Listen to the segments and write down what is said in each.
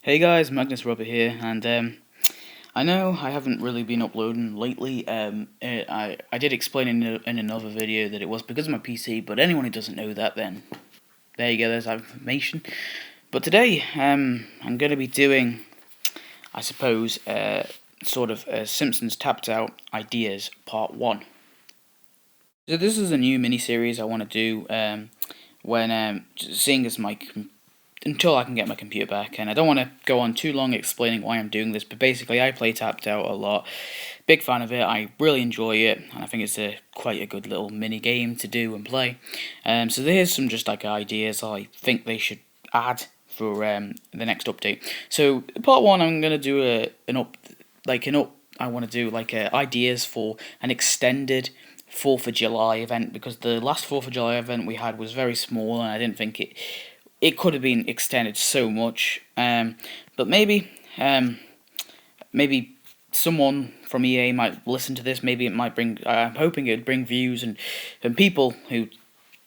Hey guys, Magnus here, and I know I haven't really been uploading lately. I did explain in another video that it was because of my PC, but anyone who doesn't know that, then there you go, there's that information. But today, I'm going to be doing, I suppose, sort of Simpsons Tapped Out Ideas Part 1. So this is a new mini-series I want to do when seeing as until I can get my computer back, and I don't want to go on too long explaining why I'm doing this, but basically I play Tapped Out a lot, big fan of it, I really enjoy it, and I think it's quite a good little mini game to do and play. So here's some just like ideas I think they should add for the next update. So part 1 I'm going to do I want to do ideas for an extended 4th of July event, because the last 4th of July event we had was very small and I didn't think it could have been extended so much, but maybe someone from EA might listen to this. Maybe it might bring. I'm hoping it would bring views and people who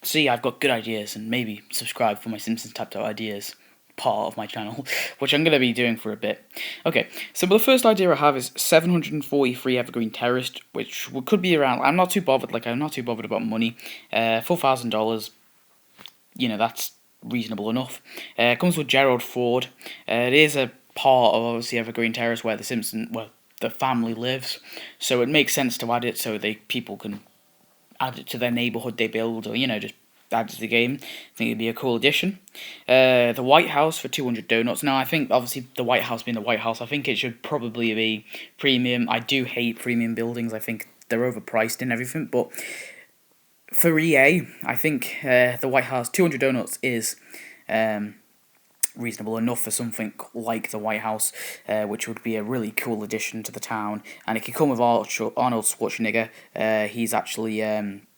see I've got good ideas and maybe subscribe for my Simpsons Tapped Out Ideas part of my channel, which I'm going to be doing for a bit. Okay, so the first idea I have is 743 Evergreen Terrace, which could be around. I'm not too bothered. I'm not too bothered about money. $4,000. That's reasonable enough. It comes with Gerald Ford. It is a part of obviously Evergreen Terrace where the family lives, so it makes sense to add it so people can add it to their neighborhood they build, or just add it to the game. I think it'd be a cool addition. The White House for 200 donuts. Now I think obviously the White House being the White House, I think it should probably be premium. I do hate premium buildings. I think they're overpriced and everything, but for EA, I think the White House 200 donuts is reasonable enough for something like the White House, which would be a really cool addition to the town. And it could come with Arnold Schwarzenegger. He's actually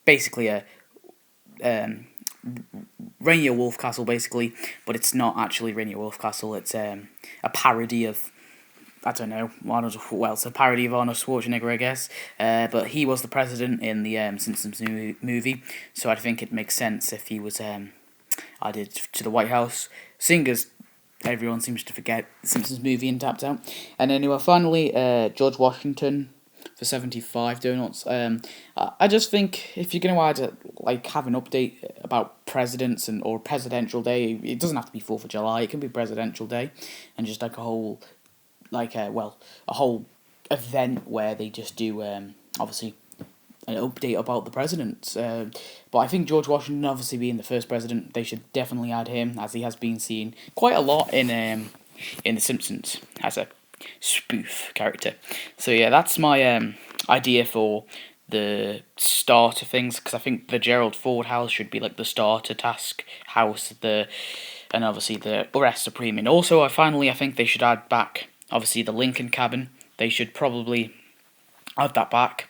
basically a Rainier Wolfcastle, basically, but it's not actually Rainier Wolfcastle. It's a parody of, I don't know, it's a parody of Arnold Schwarzenegger, I guess. But he was the president in the Simpsons movie, so I think it makes sense if he was added to the White House. Seeing as everyone seems to forget the Simpsons movie and Tapped Out. And then finally, George Washington for 75 donuts. I just think if you're going to add have an update about presidents or Presidential Day, it doesn't have to be 4th of July. It can be Presidential Day, and just a whole a whole event where they just do obviously an update about the presidents. But I think George Washington, obviously being the first president, they should definitely add him, as he has been seen quite a lot in The Simpsons as a spoof character. So yeah, that's my idea for the start of things, because I think the Gerald Ford house should be like the starter task house, and obviously the rest are premium. Also, I think they should add back obviously the Lincoln cabin. They should probably add that back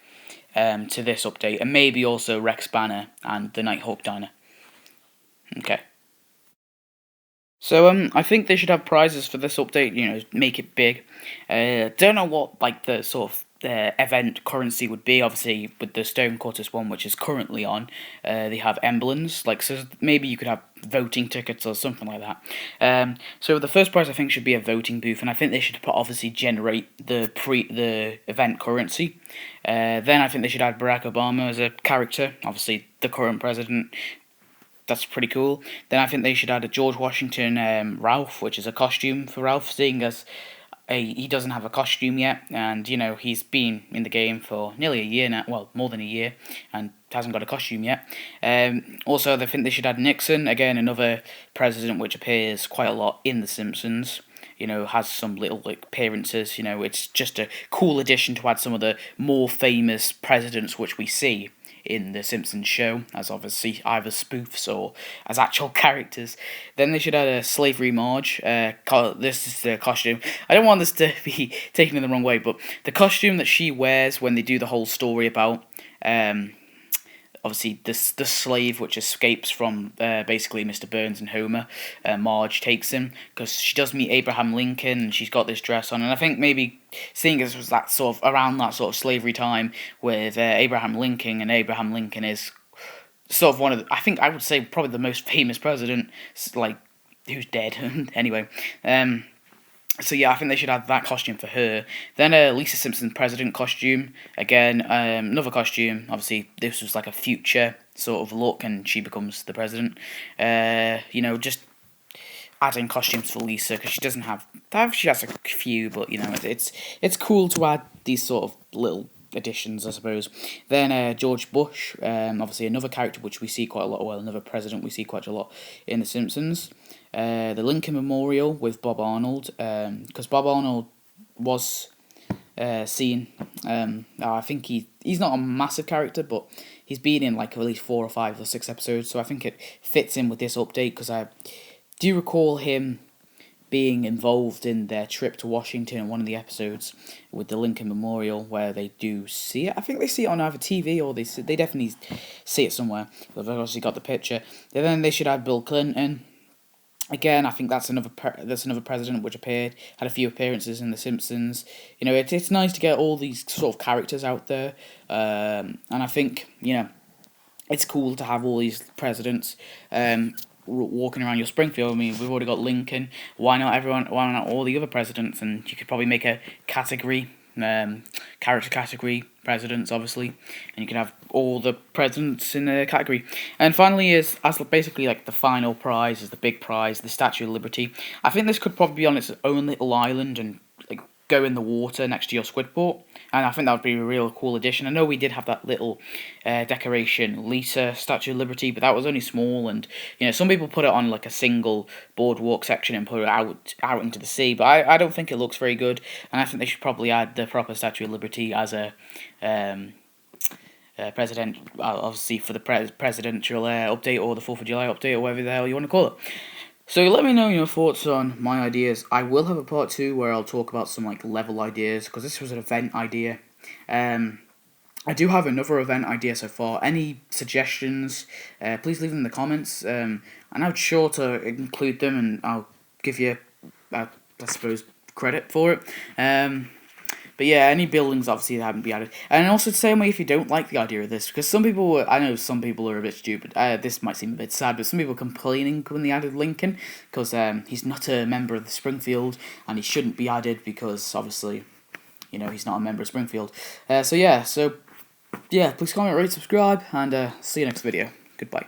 to this update, and maybe also Rex Banner and the Nighthawk Diner. Okay. So I think they should have prizes for this update. Make it big. Don't know what the sort of event currency would be. Obviously, with the Stonecutters one, which is currently on, they have emblems. So maybe you could have voting tickets or something like that. So the first prize I think should be a voting booth, and I think they should obviously generate the event currency. Then I think they should add Barack Obama as a character, obviously the current president. That's pretty cool. Then I think they should add a George Washington Ralph, which is a costume for Ralph, seeing as he doesn't have a costume yet, and he's been in the game for nearly a year now, well, more than a year, and hasn't got a costume yet. Also, I think they should add Nixon, again, another president which appears quite a lot in The Simpsons. Has some little appearances. It's just a cool addition to add some of the more famous presidents which we see in the Simpsons show, as obviously either spoofs or as actual characters. Then they should add a Slavery Marge. This is the costume. I don't want this to be taken in the wrong way, but the costume that she wears when they do the whole story about obviously the slave which escapes from basically Mr. Burns and Homer, Marge takes him, because she does meet Abraham Lincoln and she's got this dress on, and I think maybe seeing as it was that sort of around that sort of slavery time with Abraham Lincoln, and Abraham Lincoln is sort of one of the, I think I would say probably the most famous president, who's dead anyway. So yeah, I think they should have that costume for her. Then Lisa Simpson president costume. Again, another costume. Obviously, this was like a future sort of look, and she becomes the president. Just adding costumes for Lisa because she doesn't have. She has a few, but it's cool to add these sort of little additions, I suppose. Then George Bush, obviously another character which we see quite a lot. Well, another president we see quite a lot in The Simpsons. The Lincoln Memorial with Bob Arnold, because Bob Arnold was seen. I think he's not a massive character, but he's been in like at least 4 or 5 or 6 episodes, so I think it fits in with this update because I do recall him being involved in their trip to Washington in one of the episodes with the Lincoln Memorial, where they do see it. I think they see it on either TV or they definitely see it somewhere. They've obviously got the picture. And then they should have Bill Clinton. Again, I think that's another president which had a few appearances in The Simpsons. It's nice to get all these sort of characters out there, and I think it's cool to have all these presidents walking around your Springfield. I mean, we've already got Lincoln. Why not everyone? Why not all the other presidents? And you could probably make a category, character category presidents, obviously, and you can have all the presidents in a category. And finally, as basically like the final prize, is the big prize, the Statue of Liberty. I think this could probably be on its own little island and like go in the water next to your Squidport, and I think that would be a real cool addition. I know we did have that little decoration, Lisa Statue of Liberty, but that was only small, and some people put it on like a single boardwalk section and put it out into the sea, but I don't think it looks very good, and I think they should probably add the proper Statue of Liberty as a president, obviously for the presidential update or the 4th of July update or whatever the hell you want to call it. So let me know your thoughts on my ideas. I will have a part 2 where I'll talk about some like level ideas, because this was an event idea. I do have another event idea so far. Any suggestions, please leave them in the comments, and I'm sure to include them, and I'll give you, I suppose, credit for it. But yeah, any buildings obviously that haven't been added. And also the same way if you don't like the idea of this, because I know some people are a bit stupid. This might seem a bit sad, but some people are complaining when they added Lincoln, because he's not a member of the Springfield, and he shouldn't be added because obviously, he's not a member of Springfield. So yeah, please comment, rate, subscribe, and see you next video. Goodbye.